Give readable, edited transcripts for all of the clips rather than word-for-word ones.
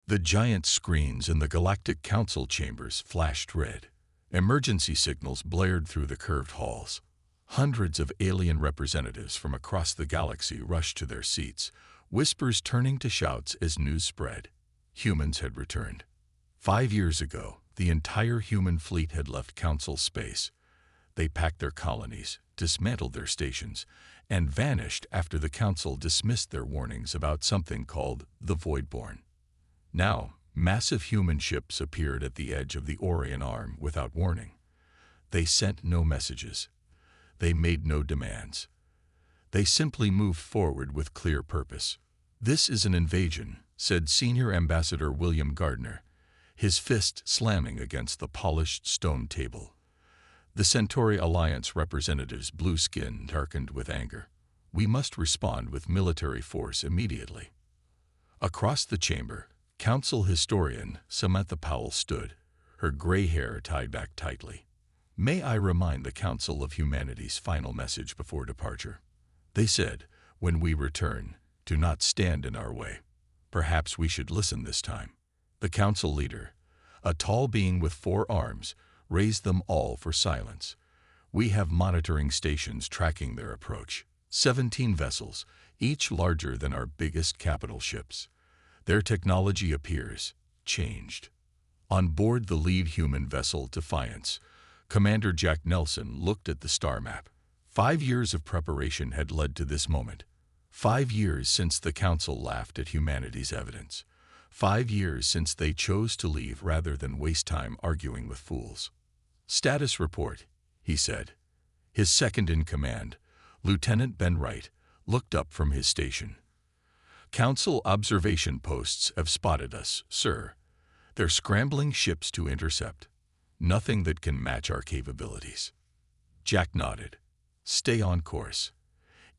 The giant screens in the Galactic Council chambers flashed red. Emergency signals blared through the curved halls. Hundreds of alien representatives from across the galaxy rushed to their seats, whispers turning to shouts as news spread. Humans had returned. 5 years ago, the entire human fleet had left Council space. They packed their colonies, dismantled their stations, and vanished after the Council dismissed their warnings about something called the Voidborn. Now, massive human ships appeared at the edge of the Orion Arm without warning. They sent no messages. They made no demands. They simply moved forward with clear purpose. "This is an invasion," said Senior Ambassador William Gardner, his fist slamming against the polished stone table. The Centauri Alliance representative's blue skin darkened with anger. "We must respond with military force immediately." Across the chamber, Council historian Samantha Powell stood, her gray hair tied back tightly. "May I remind the Council of Humanity's final message before departure? They said, when we return, do not stand in our way. Perhaps we should listen this time." The Council leader, a tall being with 4 arms, raised them all for silence. "We have monitoring stations tracking their approach. 17 vessels, each larger than our biggest capital ships. Their technology appears changed." On board the lead human vessel Defiance, Commander Jack Nelson looked at the star map. 5 years of preparation had led to this moment. 5 years since the Council laughed at humanity's evidence. 5 years since they chose to leave rather than waste time arguing with fools. "Status report," he said. His second-in-command, Lieutenant Ben Wright, looked up from his station. "Council observation posts have spotted us, sir. They're scrambling ships to intercept. Nothing that can match our capabilities." Jack nodded. "Stay on course.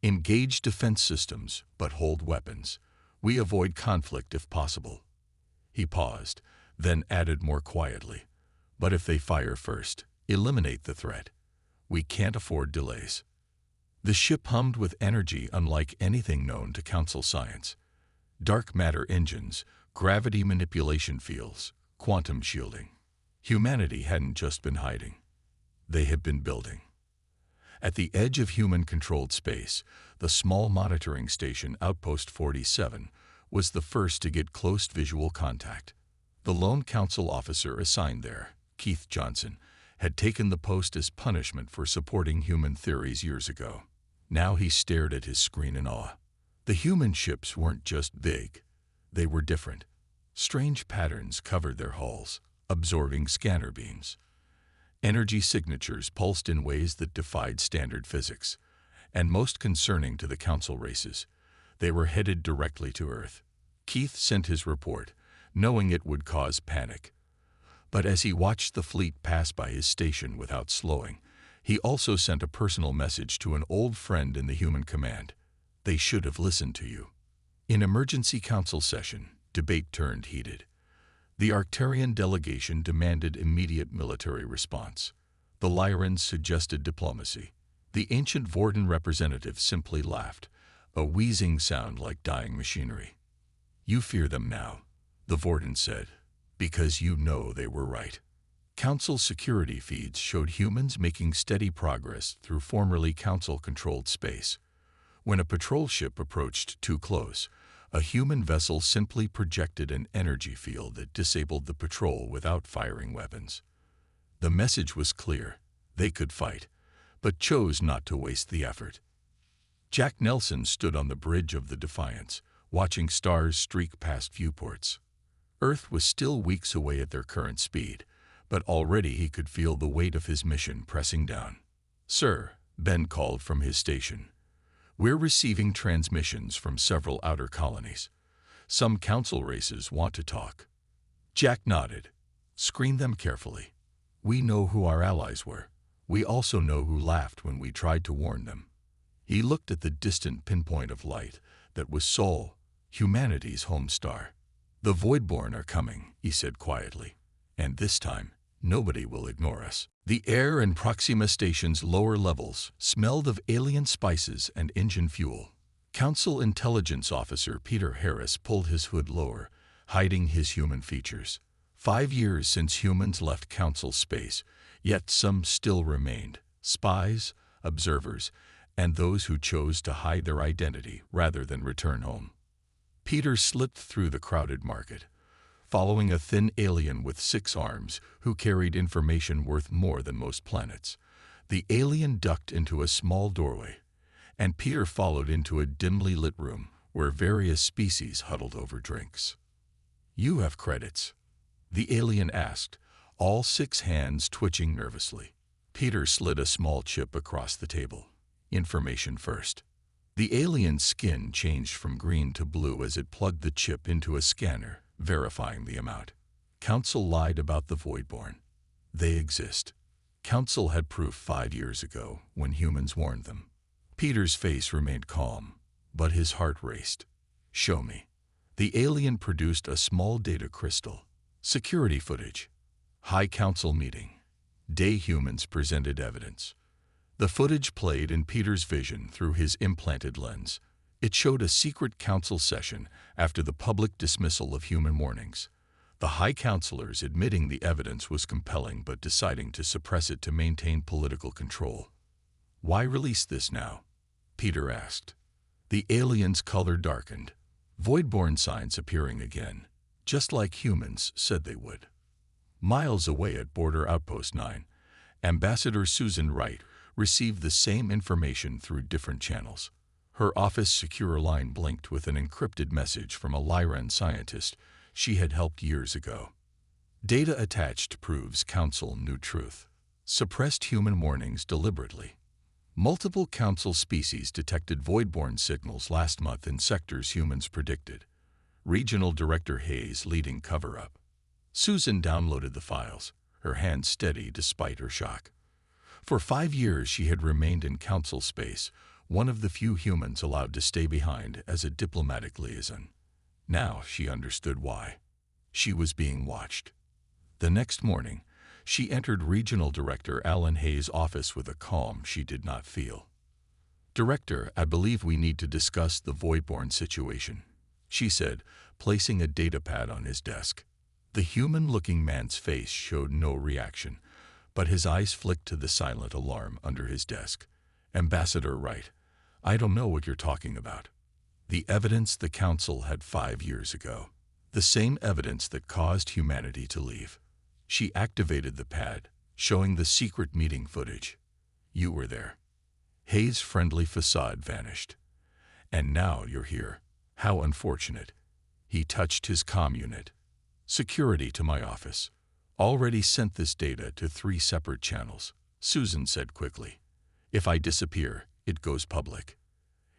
Engage defense systems, but hold weapons. We avoid conflict if possible." He paused, then added more quietly, "But if they fire first, eliminate the threat. We can't afford delays." The ship hummed with energy unlike anything known to Council science. Dark matter engines, gravity manipulation fields, quantum shielding. Humanity hadn't just been hiding. They had been building. At the edge of human-controlled space, the small monitoring station Outpost 47 was the first to get close visual contact. The lone Council officer assigned there, Keith Johnson, had taken the post as punishment for supporting human theories years ago. Now he stared at his screen in awe. The human ships weren't just big. They were different. Strange patterns covered their hulls, absorbing scanner beams. Energy signatures pulsed in ways that defied standard physics. And most concerning to the Council races, they were headed directly to Earth. Keith sent his report, knowing it would cause panic. But as he watched the fleet pass by his station without slowing, he also sent a personal message to an old friend in the human command. "They should have listened to you." In emergency Council session, debate turned heated. The Arcturian delegation demanded immediate military response. The Lyrans suggested diplomacy. The ancient Vordan representative simply laughed, a wheezing sound like dying machinery. "You fear them now," the Vordan said, "because you know they were right." Council security feeds showed humans making steady progress through formerly Council-controlled space. When a patrol ship approached too close, a human vessel simply projected an energy field that disabled the patrol without firing weapons. The message was clear. They could fight, but chose not to waste the effort. Jack Nelson stood on the bridge of the Defiance, watching stars streak past viewports. Earth was still weeks away at their current speed, but already he could feel the weight of his mission pressing down. "Sir," Ben called from his station, "we're receiving transmissions from several outer colonies. Some Council races want to talk." Jack nodded. "Screen them carefully. We know who our allies were. We also know who laughed when we tried to warn them." He looked at the distant pinpoint of light that was Sol, humanity's home star. "The Voidborn are coming," he said quietly, "and this time, nobody will ignore us." The air in Proxima Station's lower levels smelled of alien spices and engine fuel. Council Intelligence Officer Peter Harris pulled his hood lower, hiding his human features. 5 years since humans left Council space, yet some still remained: spies, observers, and those who chose to hide their identity rather than return home. Peter slipped through the crowded market, following a thin alien with 6 arms who carried information worth more than most planets. The alien ducked into a small doorway, and Peter followed into a dimly lit room where various species huddled over drinks. "You have credits?" the alien asked, all 6 hands twitching nervously. Peter slid a small chip across the table. "Information first." The alien's skin changed from green to blue as it plugged the chip into a scanner, verifying the amount. Council lied about the Voidborn. They exist. Council had proof 5 years ago when humans warned them. Peter's face remained calm, but his heart raced. "Show me." The alien produced a small data crystal. Security footage. High Council meeting. Day humans presented evidence. The footage played in Peter's vision through his implanted lens. It showed a secret council session after the public dismissal of human warnings. The High Councilors admitting the evidence was compelling but deciding to suppress it to maintain political control. "Why release this now?" Peter asked. The alien's color darkened. Voidborn signs appearing again, just like humans said they would. Miles away at Border Outpost 9, Ambassador Susan Wright received the same information through different channels. Her office secure line blinked with an encrypted message from a Lyran scientist she had helped years ago. "Data attached proves Council knew truth. Suppressed human warnings deliberately. Multiple Council species detected Voidborn signals last month in sectors humans predicted. Regional Director Hayes leading cover-up." Susan downloaded the files, her hand steady despite her shock. For 5 years she had remained in Council space, one of the few humans allowed to stay behind as a diplomatic liaison. Now she understood why. She was being watched. The next morning, she entered Regional Director Alan Hayes' office with a calm she did not feel. "Director, I believe we need to discuss the Voidborn situation," she said, placing a datapad on his desk. The human-looking man's face showed no reaction, but his eyes flicked to the silent alarm under his desk. "Ambassador Wright, I don't know what you're talking about." The evidence the Council had 5 years ago. The same evidence that caused humanity to leave. She activated the pad, showing the secret meeting footage. "You were there." Hayes' friendly facade vanished. "And now you're here. How unfortunate." He touched his comm unit. "Security to my office. Already sent this data to 3 separate channels," Susan said quickly. "If I disappear, it goes public."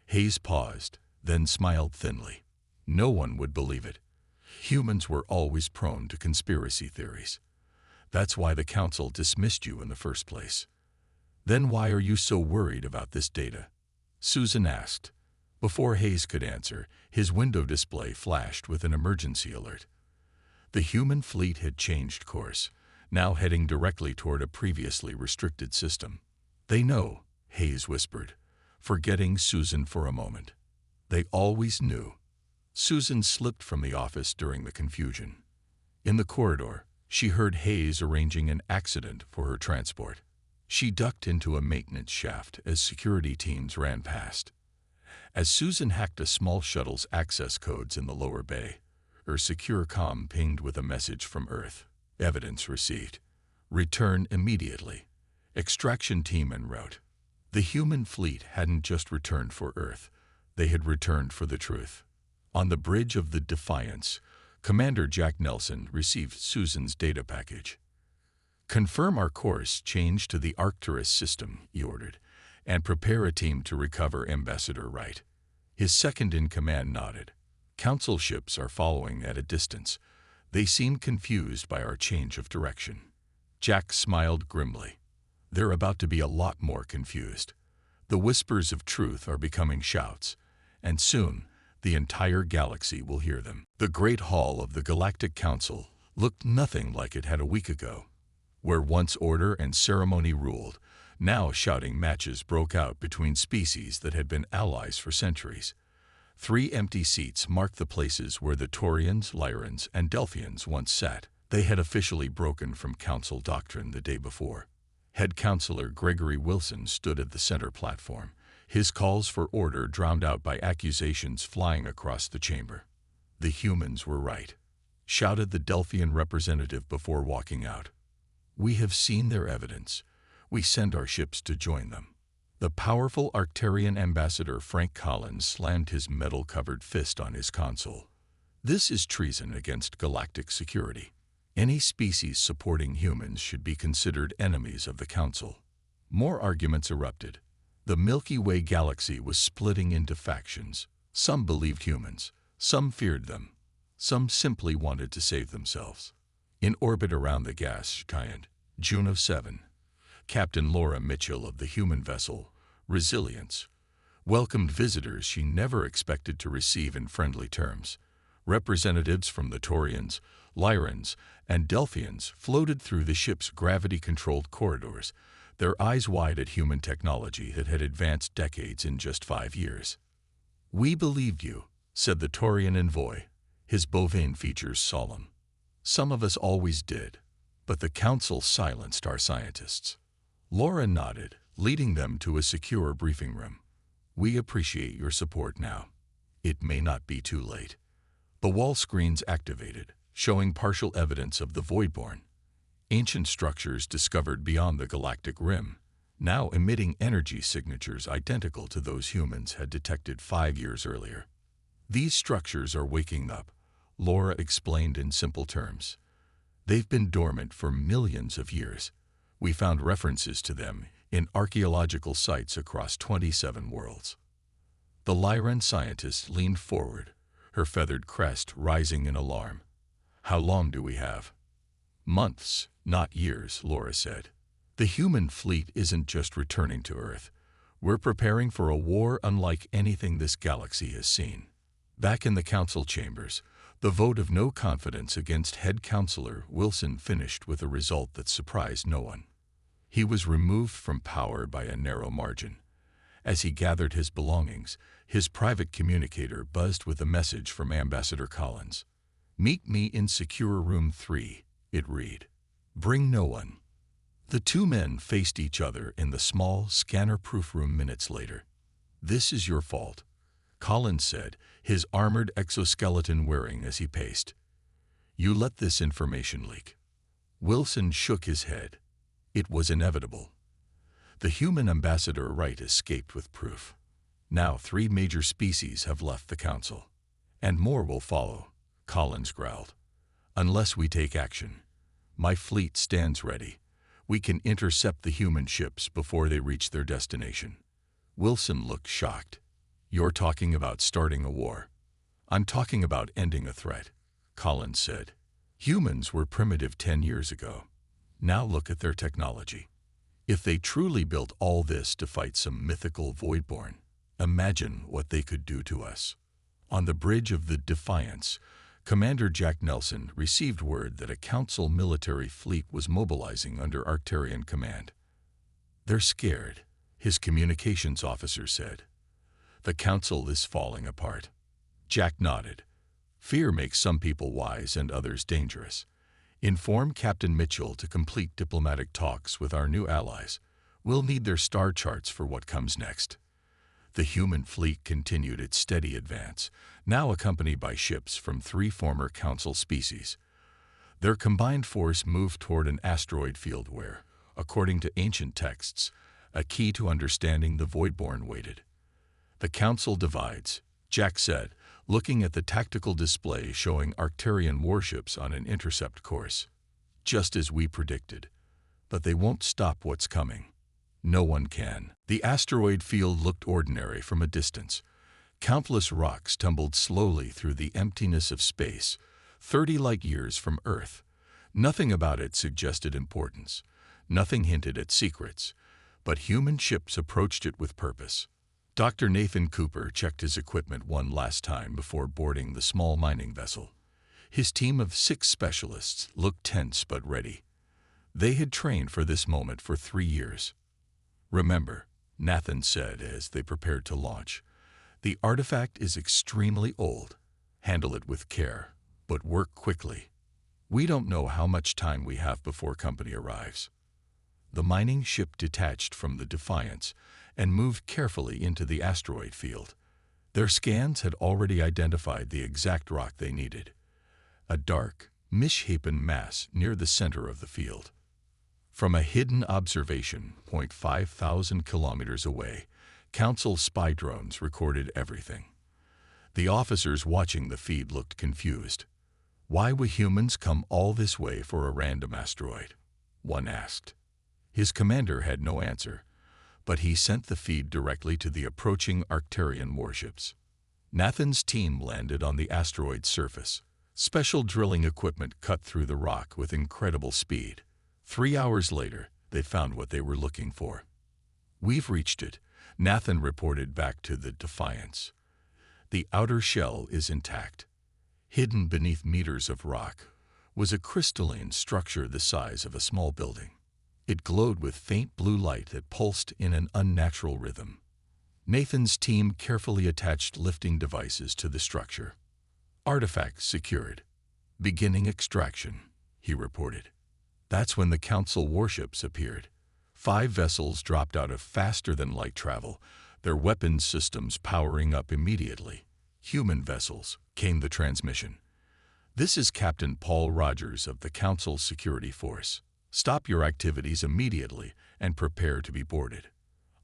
Hayes paused, then smiled thinly. No one would believe it. Humans were always prone to conspiracy theories. That's why the Council dismissed you in the first place. "Then why are you so worried about this data?" Susan asked. Before Hayes could answer, his window display flashed with an emergency alert. The human fleet had changed course, now heading directly toward a previously restricted system. "They know," Hayes whispered, forgetting Susan for a moment. "They always knew." Susan slipped from the office during the confusion. In the corridor, she heard Hayes arranging an accident for her transport. She ducked into a maintenance shaft as security teams ran past. As Susan hacked a small shuttle's access codes in the lower bay, her secure comm pinged with a message from Earth. "Evidence received. Return immediately. Extraction team en route." The human fleet hadn't just returned for Earth. They had returned for the truth. On the bridge of the Defiance, Commander Jack Nelson received Susan's data package. "Confirm our course change to the Arcturus system," he ordered, "and prepare a team to recover Ambassador Wright." His second-in-command nodded. "Council ships are following at a distance. They seem confused by our change of direction." Jack smiled grimly. "They're about to be a lot more confused. The whispers of truth are becoming shouts, and soon the entire galaxy will hear them." The Great Hall of the Galactic Council looked nothing like it had a week ago. Where once order and ceremony ruled, now shouting matches broke out between species that had been allies for centuries. 3 empty seats marked the places where the Taurians, Lyrans, and Delphians once sat. They had officially broken from council doctrine the day before. Head counselor Gregory Wilson stood at the center platform, his calls for order drowned out by accusations flying across the chamber. "The humans were right," shouted the Delphian representative before walking out. "We have seen their evidence. We send our ships to join them." The powerful Arcturian ambassador Frank Collins slammed his metal-covered fist on his console. "This is treason against galactic security. Any species supporting humans should be considered enemies of the Council." More arguments erupted. The Milky Way galaxy was splitting into factions. Some believed humans, some feared them, some simply wanted to save themselves. In orbit around the gas giant, Juno 7, Captain Laura Mitchell of the human vessel, Resilience, welcomed visitors she never expected to receive in friendly terms. Representatives from the Taurians, Lyrans, and Delphians floated through the ship's gravity-controlled corridors, their eyes wide at human technology that had advanced decades in just 5 years. "We believed you," said the Taurian envoy, his bovine features solemn. "Some of us always did, but the Council silenced our scientists." Laura nodded, leading them to a secure briefing room. "We appreciate your support now. It may not be too late." The wall screens activated, showing partial evidence of the Voidborn, ancient structures discovered beyond the galactic rim, now emitting energy signatures identical to those humans had detected 5 years earlier. "These structures are waking up," Laura explained in simple terms. "They've been dormant for millions of years. We found references to them in archaeological sites across 27 worlds." The Lyran scientist leaned forward, her feathered crest rising in alarm. "How long do we have?" "Months, not years," Laura said. "The human fleet isn't just returning to Earth. We're preparing for a war unlike anything this galaxy has seen." Back in the council chambers, the vote of no confidence against head counselor Wilson finished with a result that surprised no one. He was removed from power by a narrow margin. As he gathered his belongings, his private communicator buzzed with a message from Ambassador Collins. "Meet me in Secure Room 3, it read. "Bring no one." The two men faced each other in the small, scanner-proof room minutes later. "This is your fault," Collins said, his armored exoskeleton whirring as he paced. "You let this information leak." Wilson shook his head. It was inevitable. The human ambassador Wright escaped with proof. Now 3 major species have left the Council. "And more will follow," Collins growled. "Unless we take action. My fleet stands ready. We can intercept the human ships before they reach their destination." Wilson looked shocked. "You're talking about starting a war." "I'm talking about ending a threat," Collins said. "Humans were primitive 10 years ago. Now look at their technology. If they truly built all this to fight some mythical Voidborn, imagine what they could do to us." On the bridge of the Defiance, Commander Jack Nelson received word that a Council military fleet was mobilizing under Arcturian command. "They're scared," his communications officer said. "The Council is falling apart." Jack nodded. "Fear makes some people wise and others dangerous. Inform Captain Mitchell to complete diplomatic talks with our new allies. We'll need their star charts for what comes next." The human fleet continued its steady advance, now accompanied by ships from 3 former Council species. Their combined force moved toward an asteroid field where, according to ancient texts, a key to understanding the Voidborn waited. "The Council divides," Jack said, looking at the tactical display showing Arcturian warships on an intercept course. "Just as we predicted. But they won't stop what's coming. No one can." The asteroid field looked ordinary from a distance. Countless rocks tumbled slowly through the emptiness of space, 30 light-years from Earth. Nothing about it suggested importance. Nothing hinted at secrets. But human ships approached it with purpose. Dr. Nathan Cooper checked his equipment one last time before boarding the small mining vessel. His team of 6 specialists looked tense but ready. They had trained for this moment for 3 years. "Remember," Nathan said as they prepared to launch, The artifact is extremely old. Handle it with care, but work quickly. We don't know how much time we have before company arrives. The mining ship detached from the Defiance and moved carefully into the asteroid field. Their scans had already identified the exact rock they needed, a dark, misshapen mass near the center of the field. From a hidden observation point 5,000 kilometers away, Council spy drones recorded everything. The officers watching the feed looked confused. Why would humans come all this way for a random asteroid? One asked. His commander had no answer, but he sent the feed directly to the approaching Arcturian warships. Nathan's team landed on the asteroid's surface. Special drilling equipment cut through the rock with incredible speed. 3 hours later, they found what they were looking for. "We've reached it," Nathan reported back to the Defiance. "The outer shell is intact. Hidden beneath meters of rock was a crystalline structure the size of a small building. It glowed with faint blue light that pulsed in an unnatural rhythm." Nathan's team carefully attached lifting devices to the structure. "Artifacts secured. Beginning extraction," he reported. That's when the Council warships appeared. 5 vessels dropped out of faster-than-light travel, their weapons systems powering up immediately. "Human vessels," came the transmission. "This is Captain Paul Rogers of the Council Security Force. Stop your activities immediately and prepare to be boarded."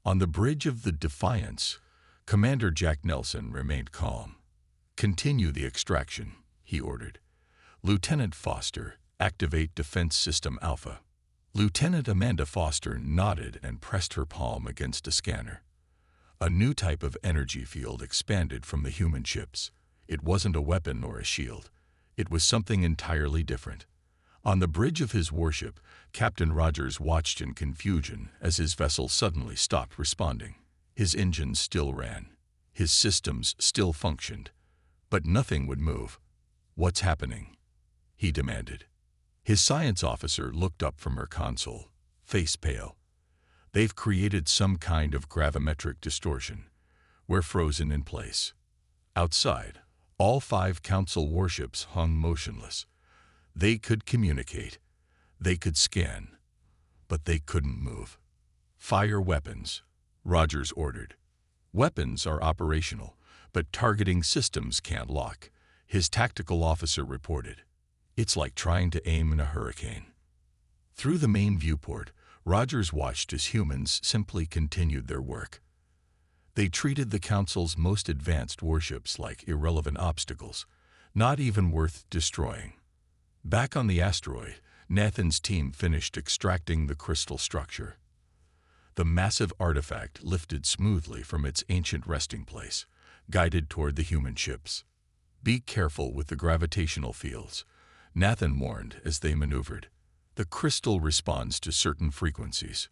On the bridge of the Defiance, Commander Jack Nelson remained calm. "Continue the extraction," he ordered. "Lieutenant Foster, activate Defense System Alpha." Lieutenant Amanda Foster nodded and pressed her palm against a scanner. A new type of energy field expanded from the human ships. It wasn't a weapon or a shield. It was something entirely different. On the bridge of his warship, Captain Rogers watched in confusion as his vessel suddenly stopped responding. His engines still ran. His systems still functioned. But nothing would move. "What's happening?" he demanded. His science officer looked up from her console, face pale. "They've created some kind of gravimetric distortion. We're frozen in place." Outside, all 5 Council warships hung motionless. They could communicate. They could scan. But they couldn't move. "Fire weapons," Rogers ordered. "Weapons are operational, but targeting systems can't lock," his tactical officer reported. "It's like trying to aim in a hurricane." Through the main viewport, Rogers watched as humans simply continued their work. They treated the Council's most advanced warships like irrelevant obstacles, not even worth destroying. Back on the asteroid, Nathan's team finished extracting the crystal structure. The massive artifact lifted smoothly from its ancient resting place, guided toward the human ships. "Be careful with the gravitational fields," Nathan warned as they maneuvered. "The crystal responds to certain frequencies."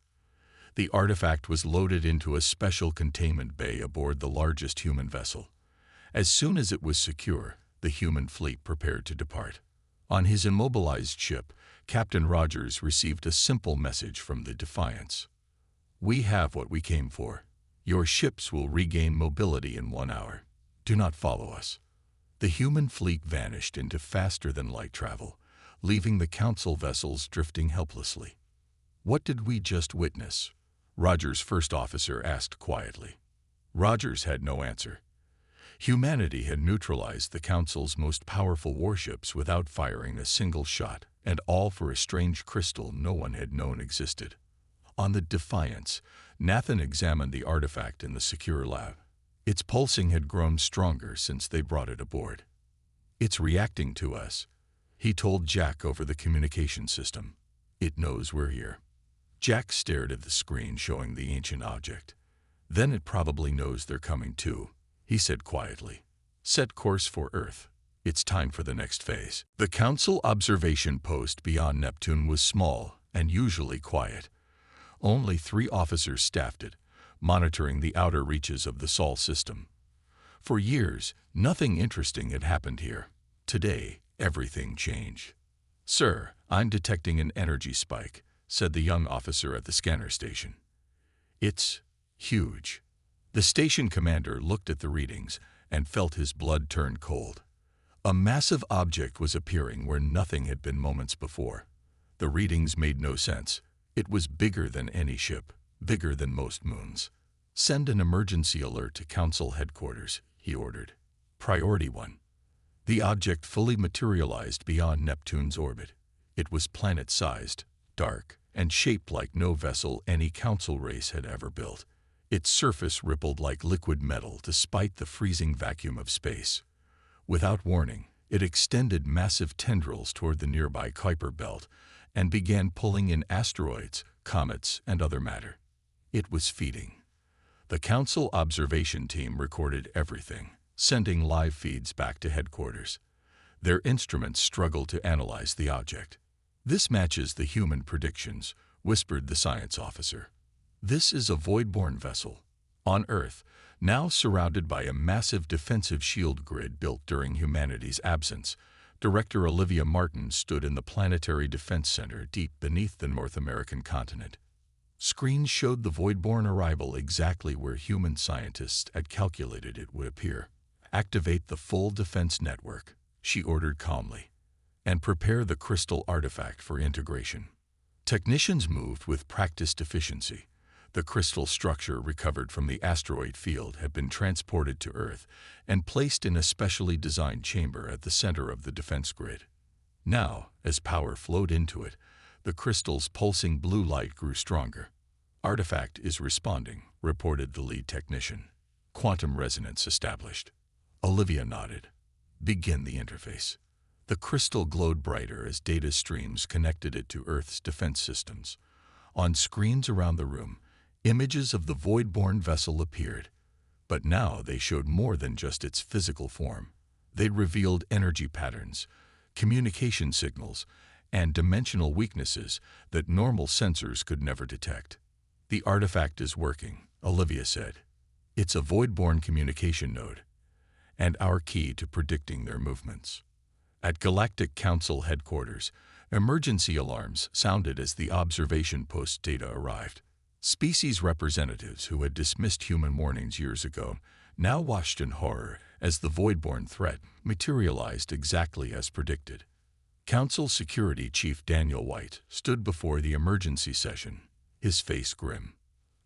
The artifact was loaded into a special containment bay aboard the largest human vessel. As soon as it was secure, the human fleet prepared to depart. On his immobilized ship, Captain Rogers received a simple message from the Defiance. "We have what we came for. Your ships will regain mobility in 1 hour. Do not follow us." The human fleet vanished into faster-than-light travel, leaving the Council vessels drifting helplessly. "What did we just witness?" Rogers' first officer asked quietly. Rogers had no answer. Humanity had neutralized the Council's most powerful warships without firing a single shot, and all for a strange crystal no one had known existed. On the Defiance, Nathan examined the artifact in the secure lab. Its pulsing had grown stronger since they brought it aboard. "It's reacting to us," he told Jack over the communication system. "It knows we're here." Jack stared at the screen showing the ancient object. "Then it probably knows they're coming too," he said quietly. "Set course for Earth. It's time for the next phase." The Council observation post beyond Neptune was small and usually quiet. Only 3 officers staffed it, monitoring the outer reaches of the Sol system. For years, nothing interesting had happened here. Today, everything changed. "Sir, I'm detecting an energy spike," said the young officer at the scanner station. "It's huge." The station commander looked at the readings and felt his blood turn cold. A massive object was appearing where nothing had been moments before. The readings made no sense. It was bigger than any ship, bigger than most moons. "Send an emergency alert to Council headquarters," he ordered. Priority 1. The object fully materialized beyond Neptune's orbit. It was planet-sized, dark, and shaped like no vessel any Council race had ever built. Its surface rippled like liquid metal despite the freezing vacuum of space. Without warning, it extended massive tendrils toward the nearby Kuiper belt and began pulling in asteroids, comets, and other matter. It was feeding. The Council observation team recorded everything, sending live feeds back to headquarters. Their instruments struggled to analyze the object. "This matches the human predictions," whispered the science officer. "This is a Voidborn vessel. On Earth, now surrounded by a massive defensive shield grid built during humanity's absence, Director Olivia Martin stood in the Planetary Defense Center deep beneath the North American continent. Screens showed the Voidborn arrival exactly where human scientists had calculated it would appear. "Activate the full defense network," she ordered calmly, "and prepare the crystal artifact for integration." Technicians moved with practiced efficiency. The crystal structure recovered from the asteroid field had been transported to Earth and placed in a specially designed chamber at the center of the defense grid. Now, as power flowed into it, the crystal's pulsing blue light grew stronger. "Artifact is responding," reported the lead technician. "Quantum resonance established." Olivia nodded. "Begin the interface." The crystal glowed brighter as data streams connected it to Earth's defense systems. On screens around the room, images of the Voidborn vessel appeared. But now they showed more than just its physical form. They revealed energy patterns, communication signals, and dimensional weaknesses that normal sensors could never detect. "The artifact is working," Olivia said. "It's a Voidborn communication node, and our key to predicting their movements." At Galactic Council headquarters, emergency alarms sounded as the observation post data arrived. Species representatives who had dismissed human warnings years ago now watched in horror as the Voidborn threat materialized exactly as predicted. Council Security Chief Daniel White stood before the emergency session, his face grim.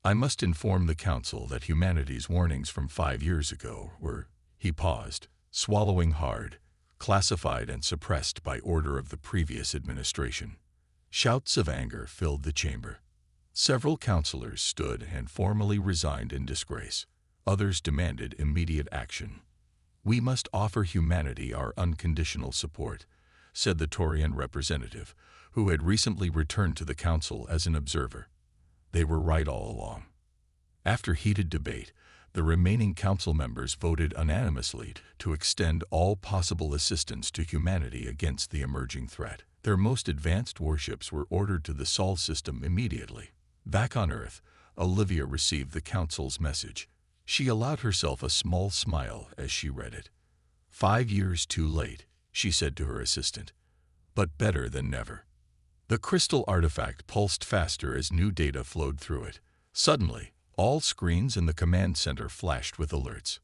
"I must inform the Council that humanity's warnings from 5 years ago were," he paused, swallowing hard, "classified and suppressed by order of the previous administration." Shouts of anger filled the chamber. Several councilors stood and formally resigned in disgrace. Others demanded immediate action. "We must offer humanity our unconditional support," said the Taurian representative, who had recently returned to the council as an observer. They were right all along. After heated debate, the remaining council members voted unanimously to extend all possible assistance to humanity against the emerging threat. Their most advanced warships were ordered to the Sol system immediately. Back on Earth, Olivia received the council's message. She allowed herself a small smile as she read it. 5 years too late," she said to her assistant, "but better than never." The crystal artifact pulsed faster as new data flowed through it. Suddenly, all screens in the command center flashed with alerts.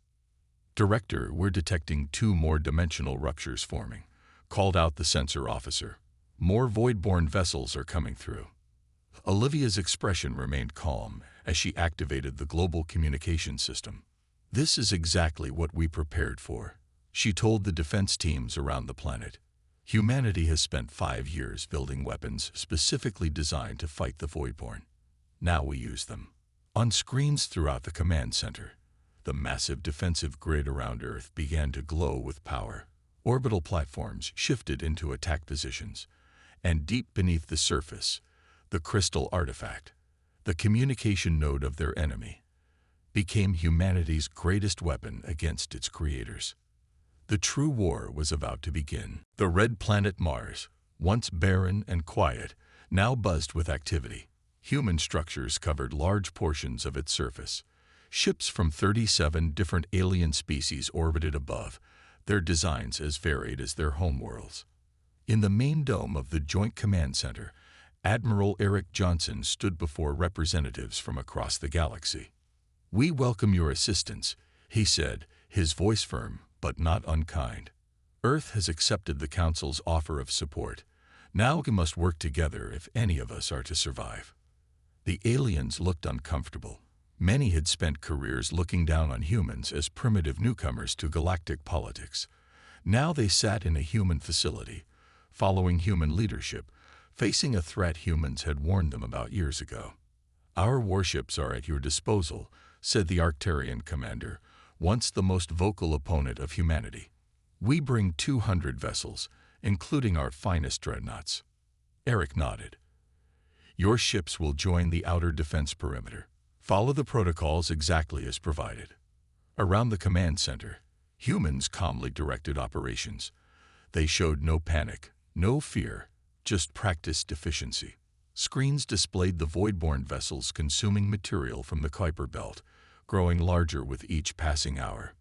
"Director, we're detecting 2 more dimensional ruptures forming," called out the sensor officer. "More Voidborn vessels are coming through." Olivia's expression remained calm as she activated the global communication system. "This is exactly what we prepared for," she told the defense teams around the planet. "Humanity has spent 5 years building weapons specifically designed to fight the Voidborn. Now we use them." On screens throughout the command center, the massive defensive grid around Earth began to glow with power. Orbital platforms shifted into attack positions, and deep beneath the surface, the crystal artifact, the communication node of their enemy, became humanity's greatest weapon against its creators. The true war was about to begin. The red planet Mars, once barren and quiet, now buzzed with activity. Human structures covered large portions of its surface. Ships from 37 different alien species orbited above, their designs as varied as their homeworlds. In the main dome of the Joint Command Center, Admiral Eric Johnson stood before representatives from across the galaxy. "We welcome your assistance," he said, his voice firm but not unkind. "Earth has accepted the Council's offer of support. Now we must work together if any of us are to survive." The aliens looked uncomfortable. Many had spent careers looking down on humans as primitive newcomers to galactic politics. Now they sat in a human facility, following human leadership, facing a threat humans had warned them about years ago. "Our warships are at your disposal," said the Arcturian commander, once the most vocal opponent of humanity. "We bring 200 vessels, including our finest dreadnoughts." Eric nodded. "Your ships will join the outer defense perimeter. Follow the protocols exactly as provided." Around the command center, humans calmly directed operations. They showed no panic, no fear, just practiced efficiency. Screens displayed the Voidborn vessels consuming material from the Kuiper Belt, growing larger with each passing hour.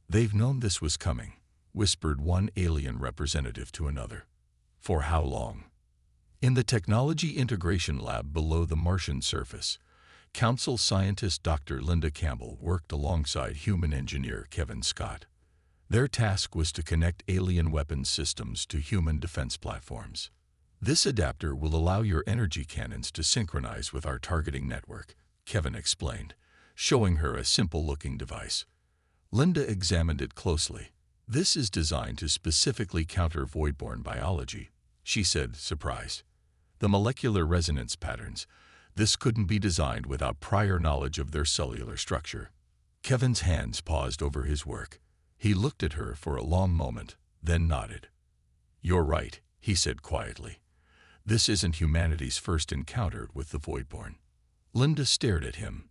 "They've known this was coming," whispered one alien representative to another. "For how long?" In the Technology Integration Lab below the Martian surface, Council scientist Dr. Linda Campbell worked alongside human engineer Kevin Scott. Their task was to connect alien weapons systems to human defense platforms. "This adapter will allow your energy cannons to synchronize with our targeting network," Kevin explained, showing her a simple-looking device. Linda examined it closely. "This is designed to specifically counter Voidborn biology," she said, surprised. "The molecular resonance patterns. This couldn't be designed without prior knowledge of their cellular structure." Kevin's hands paused over his work. He looked at her for a long moment, then nodded. "You're right," he said quietly. "This isn't humanity's first encounter with the Voidborn." Linda stared at him.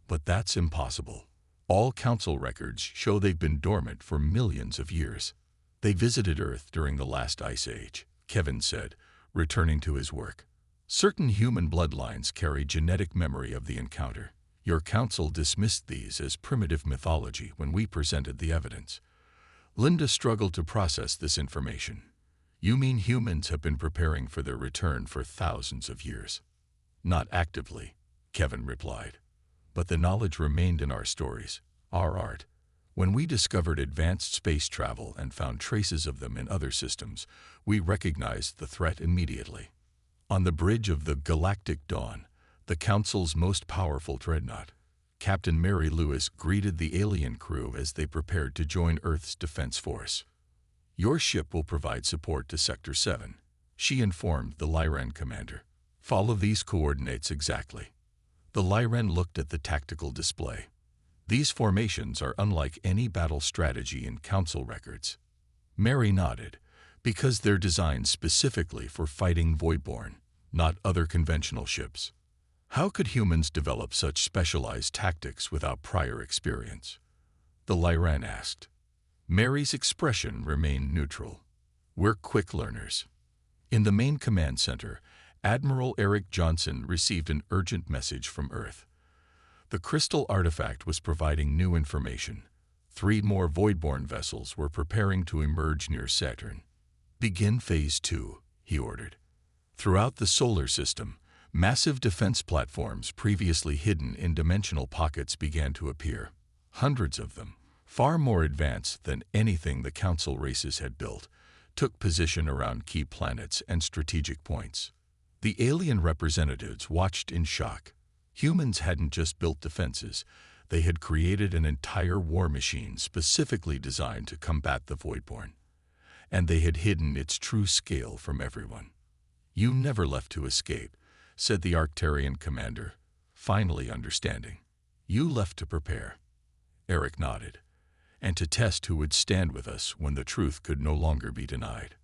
"But that's impossible. All Council records show they've been dormant for millions of years." "They visited Earth during the last ice age," Kevin said, returning to his work. "Certain human bloodlines carry genetic memory of the encounter. Your Council dismissed these as primitive mythology when we presented the evidence." Linda struggled to process this information. "You mean humans have been preparing for their return for thousands of years?" "Not actively," Kevin replied. "But the knowledge remained in our stories, our art. When we discovered advanced space travel and found traces of them in other systems, we recognized the threat immediately." On the bridge of the Galactic Dawn, the Council's most powerful dreadnought, Captain Mary Lewis greeted the alien crew as they prepared to join Earth's defense force. "Your ship will provide support to Sector 7, she informed the Lyran commander. "Follow these coordinates exactly." The Lyran looked at the tactical display. "These formations are unlike any battle strategy in Council records." Mary nodded, "because they're designed specifically for fighting Voidborn, not other conventional ships." "How could humans develop such specialized tactics without prior experience?" the Lyran asked. Mary's expression remained neutral. "We're quick learners." In the main command center, Admiral Eric Johnson received an urgent message from Earth. The crystal artifact was providing new information. 3 more Voidborn vessels were preparing to emerge near Saturn. "Begin Phase 2, he ordered. Throughout the solar system, massive defense platforms previously hidden in dimensional pockets began to appear. Hundreds of them, far more advanced than anything the Council races had built, took position around key planets and strategic points. The alien representatives watched in shock. Humans hadn't just built defenses, they had created an entire war machine specifically designed to combat the Voidborn. And they had hidden its true scale from everyone. "You never left to escape," said the Arcturian commander, finally understanding. "You left to prepare." Eric nodded. "And to test who would stand with us when the truth could no longer be denied."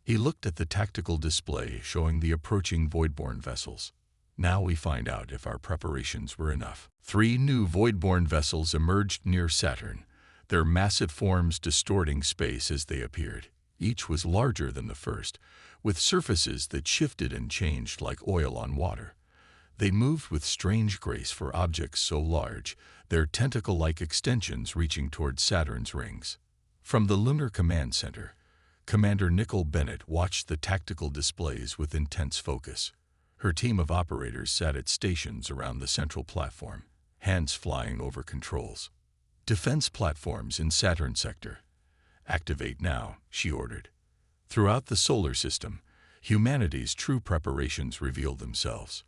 He looked at the tactical display showing the approaching Voidborn vessels. "Now we find out if our preparations were enough." 3 new Voidborn vessels emerged near Saturn, their massive forms distorting space as they appeared. Each was larger than the first, with surfaces that shifted and changed like oil on water. They moved with strange grace for objects so large, their tentacle-like extensions reaching toward Saturn's rings. From the Lunar Command Center, Commander Nicole Bennett watched the tactical displays with intense focus. Her team of operators sat at stations around the central platform, hands flying over controls. "Defense platforms in Saturn sector. Activate now," she ordered. Throughout the solar system, humanity's true preparations revealed themselves.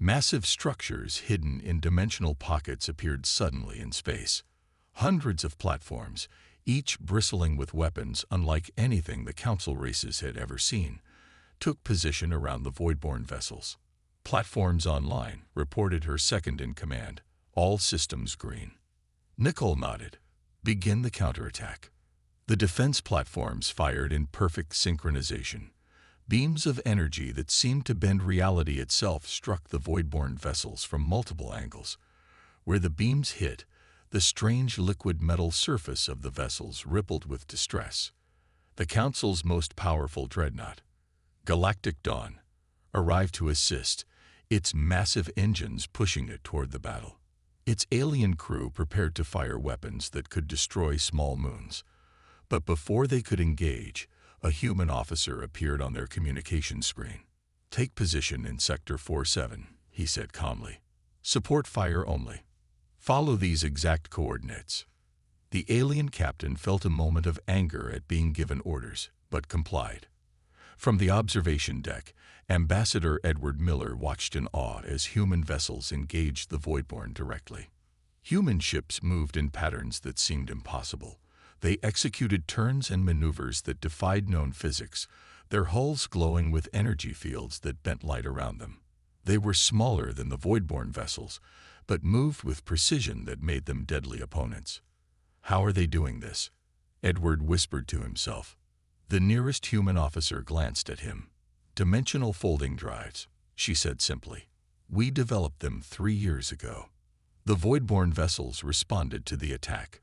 Massive structures hidden in dimensional pockets appeared suddenly in space. Hundreds of platforms, each bristling with weapons unlike anything the Council races had ever seen, took position around the Voidborn vessels. "Platforms online," reported her second-in-command. "All systems green." Nicole nodded. "Begin the counterattack." The defense platforms fired in perfect synchronization. Beams of energy that seemed to bend reality itself struck the Voidborn vessels from multiple angles. Where the beams hit, the strange liquid metal surface of the vessels rippled with distress. The Council's most powerful dreadnought, Galactic Dawn, arrived to assist, its massive engines pushing it toward the battle. Its alien crew prepared to fire weapons that could destroy small moons. But before they could engage, a human officer appeared on their communication screen. "Take position in Sector 47, he said calmly. "Support fire only. Follow these exact coordinates." The alien captain felt a moment of anger at being given orders, but complied. From the observation deck, Ambassador Edward Miller watched in awe as human vessels engaged the Voidborn directly. Human ships moved in patterns that seemed impossible. They executed turns and maneuvers that defied known physics, their hulls glowing with energy fields that bent light around them. They were smaller than the Voidborn vessels, but moved with precision that made them deadly opponents. "How are they doing this?" Edward whispered to himself. The nearest human officer glanced at him. "Dimensional folding drives," she said simply. "We developed them 3 years ago." The Voidborn vessels responded to the attack.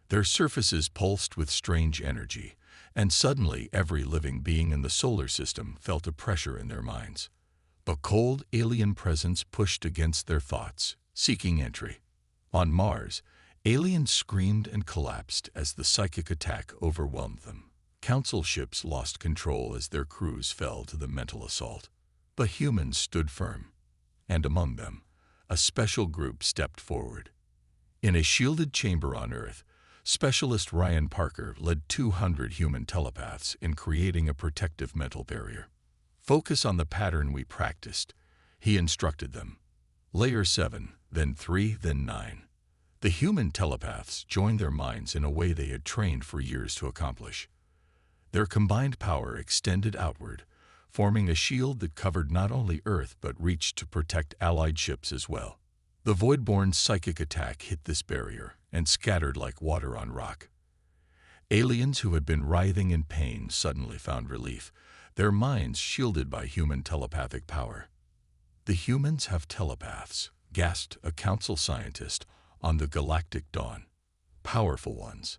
Their surfaces pulsed with strange energy, and suddenly every living being in the solar system felt a pressure in their minds. A cold alien presence pushed against their thoughts, seeking entry. On Mars, aliens screamed and collapsed as the psychic attack overwhelmed them. Council ships lost control as their crews fell to the mental assault. But humans stood firm, and among them, a special group stepped forward. In a shielded chamber on Earth, Specialist Ryan Parker led 200 human telepaths in creating a protective mental barrier. "Focus on the pattern we practiced," he instructed them. "Layer 7, then 3, then 9. The human telepaths joined their minds in a way they had trained for years to accomplish. Their combined power extended outward, forming a shield that covered not only Earth but reached to protect allied ships as well. The Voidborn's psychic attack hit this barrier and scattered like water on rock. Aliens who had been writhing in pain suddenly found relief, their minds shielded by human telepathic power. "The humans have telepaths," gasped a council scientist on the Galactic Dawn. "Powerful ones.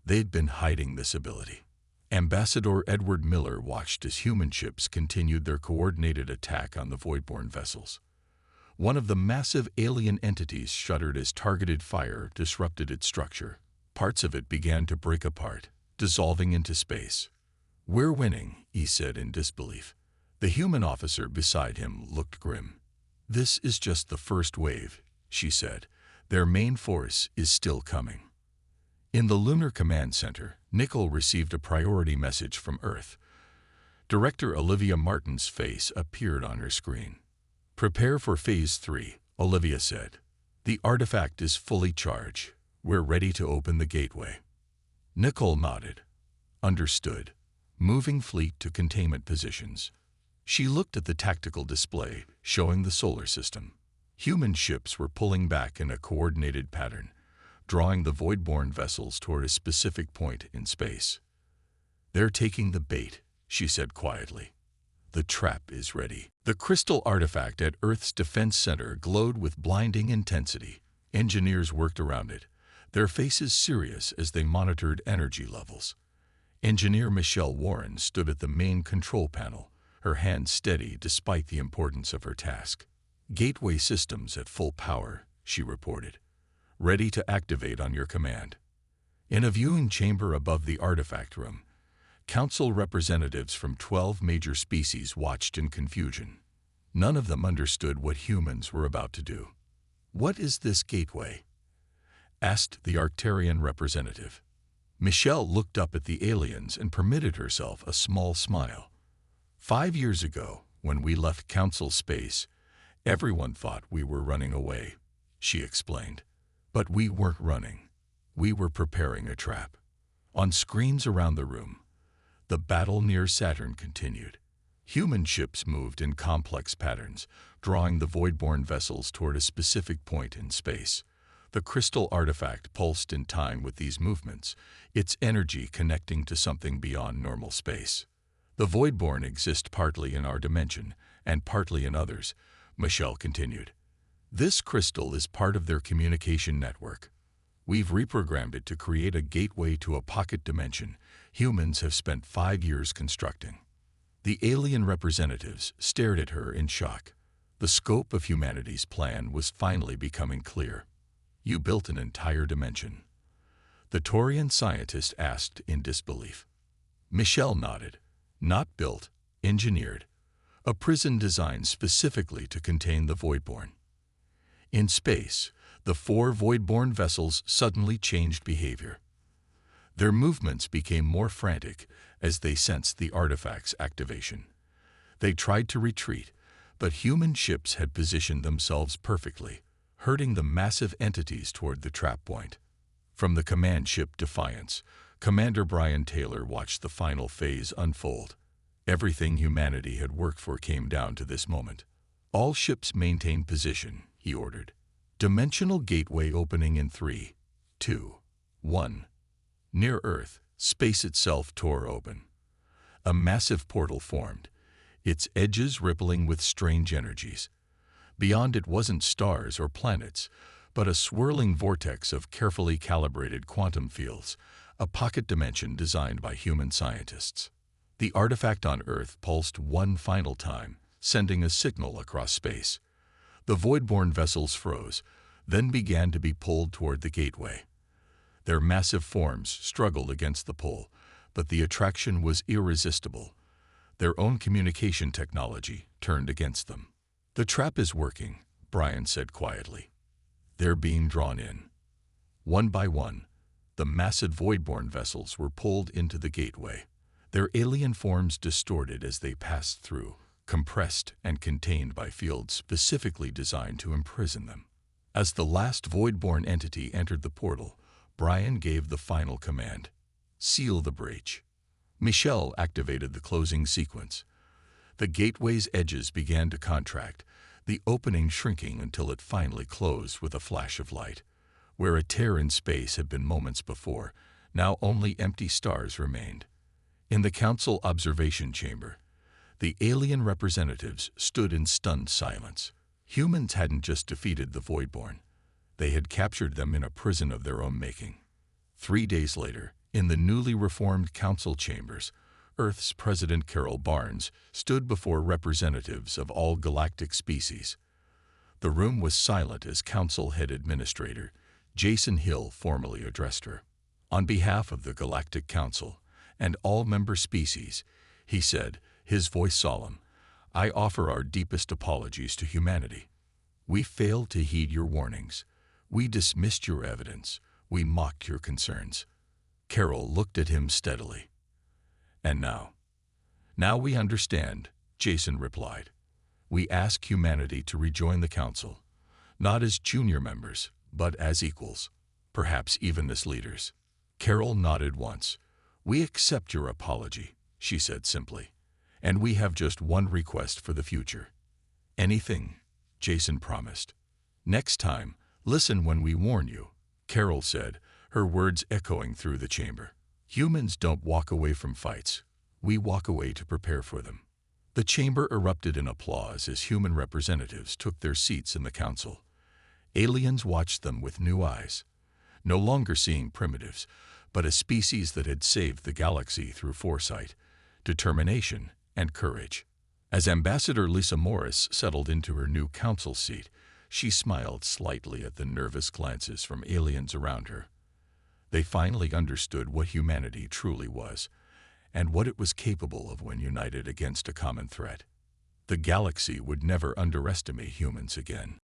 They'd been hiding this ability." Ambassador Edward Miller watched as human ships continued their coordinated attack on the Voidborn vessels. One of the massive alien entities shuddered as targeted fire disrupted its structure. Parts of it began to break apart, dissolving into space. "We're winning," he said in disbelief. The human officer beside him looked grim. "This is just the first wave," she said. "Their main force is still coming." In the Lunar Command Center, Nicole received a priority message from Earth. Director Olivia Martin's face appeared on her screen. "Prepare for Phase 3, Olivia said. "The artifact is fully charged. We're ready to open the gateway." Nicole nodded. "Understood. Moving fleet to containment positions." She looked at the tactical display, showing the solar system. Human ships were pulling back in a coordinated pattern, drawing the Voidborn vessels toward a specific point in space. "They're taking the bait," she said quietly. "The trap is ready." The crystal artifact at Earth's Defense Center glowed with blinding intensity. Engineers worked around it, their faces serious as they monitored energy levels. Engineer Michelle Warren stood at the main control panel, her hands steady despite the importance of her task. "Gateway systems at full power," she reported. "Ready to activate on your command." In a viewing chamber above the artifact room, Council representatives from 12 major species watched in confusion. None of them understood what humans were about to do. "What is this gateway?" asked the Arcturian representative. Michelle looked up at the aliens and permitted herself a small smile. 5 years ago, when we left Council space, everyone thought we were running away, she explained. But we weren't running. We were preparing a trap. On screens around the room, the battle near Saturn continued. Human ships moved in complex patterns, drawing the Voidborn vessels toward a specific point in space. The crystal artifact pulsed in time with these movements, its energy connecting to something beyond normal space. The Voidborn exist partly in our dimension and partly in others, Michelle continued. This crystal is part of their communication network. We've reprogrammed it to create a gateway to a pocket dimension humans have spent 5 years constructing. The alien representatives stared at her in shock. The scope of humanity's plan was finally becoming clear. You built an entire dimension. The Taurian scientist asked in disbelief. Michelle nodded. Not built, engineered. A prison designed specifically to contain the Voidborn. In space, the 4 Voidborn vessels suddenly changed behavior. Their movements became more frantic as they sensed the artifact's activation. They tried to retreat, but human ships had positioned themselves perfectly, herding the massive entities toward the trap point. From the command ship Defiance, Commander Brian Taylor watched the final phase unfold. Everything humanity had worked for came down to this moment. All ships maintain position, he ordered. Dimensional gateway opening in 3, 2, 1. Near Earth, space itself tore open. A massive portal formed, its edges rippling with strange energies. Beyond it wasn't stars or planets, but a swirling vortex of carefully calibrated quantum fields, a pocket dimension designed by human scientists. The artifact on Earth pulsed one final time, sending a signal across space. The Voidborn vessels froze, then began to be pulled toward the gateway. Their massive forms struggled against the pull, but the attraction was irresistible. Their own communication technology turned against them. The trap is working, Brian said quietly. They're being drawn in. One by one, the massive Voidborn vessels were pulled into the gateway. Their alien forms distorted as they passed through, compressed and contained by fields specifically designed to imprison them. As the last Voidborn entity entered the portal, Brian gave the final command. Seal the breach. Michelle activated the closing sequence. The gateway's edges began to contract, the opening shrinking until it finally closed with a flash of light. Where a tear in space had been moments before, now only empty stars remained. In the Council observation chamber, the alien representatives stood in stunned silence. Humans hadn't just defeated the Voidborn. They had captured them in a prison of their own making. 3 days later, in the newly reformed Council chambers, Earth's President Carol Barnes stood before representatives of all galactic species. The room was silent as Council Head Administrator Jason Hill formally addressed her. On behalf of the Galactic Council and all member species, he said, his voice solemn, I offer our deepest apologies to humanity. We failed to heed your warnings. We dismissed your evidence. We mocked your concerns. Carol looked at him steadily. And now? Now we understand, Jason replied. We ask humanity to rejoin the Council, not as junior members, but as equals, perhaps even as leaders. Carol nodded once. We accept your apology, she said simply, and we have just one request for the future. Anything, Jason promised. Next time, listen when we warn you, Carol said, her words echoing through the chamber. Humans don't walk away from fights. We walk away to prepare for them. The chamber erupted in applause as human representatives took their seats in the Council. Aliens watched them with new eyes, no longer seeing primitives, but a species that had saved the galaxy through foresight, determination, and courage. As Ambassador Lisa Morris settled into her new council seat, she smiled slightly at the nervous glances from aliens around her. They finally understood what humanity truly was, and what it was capable of when united against a common threat. The galaxy would never underestimate humans again.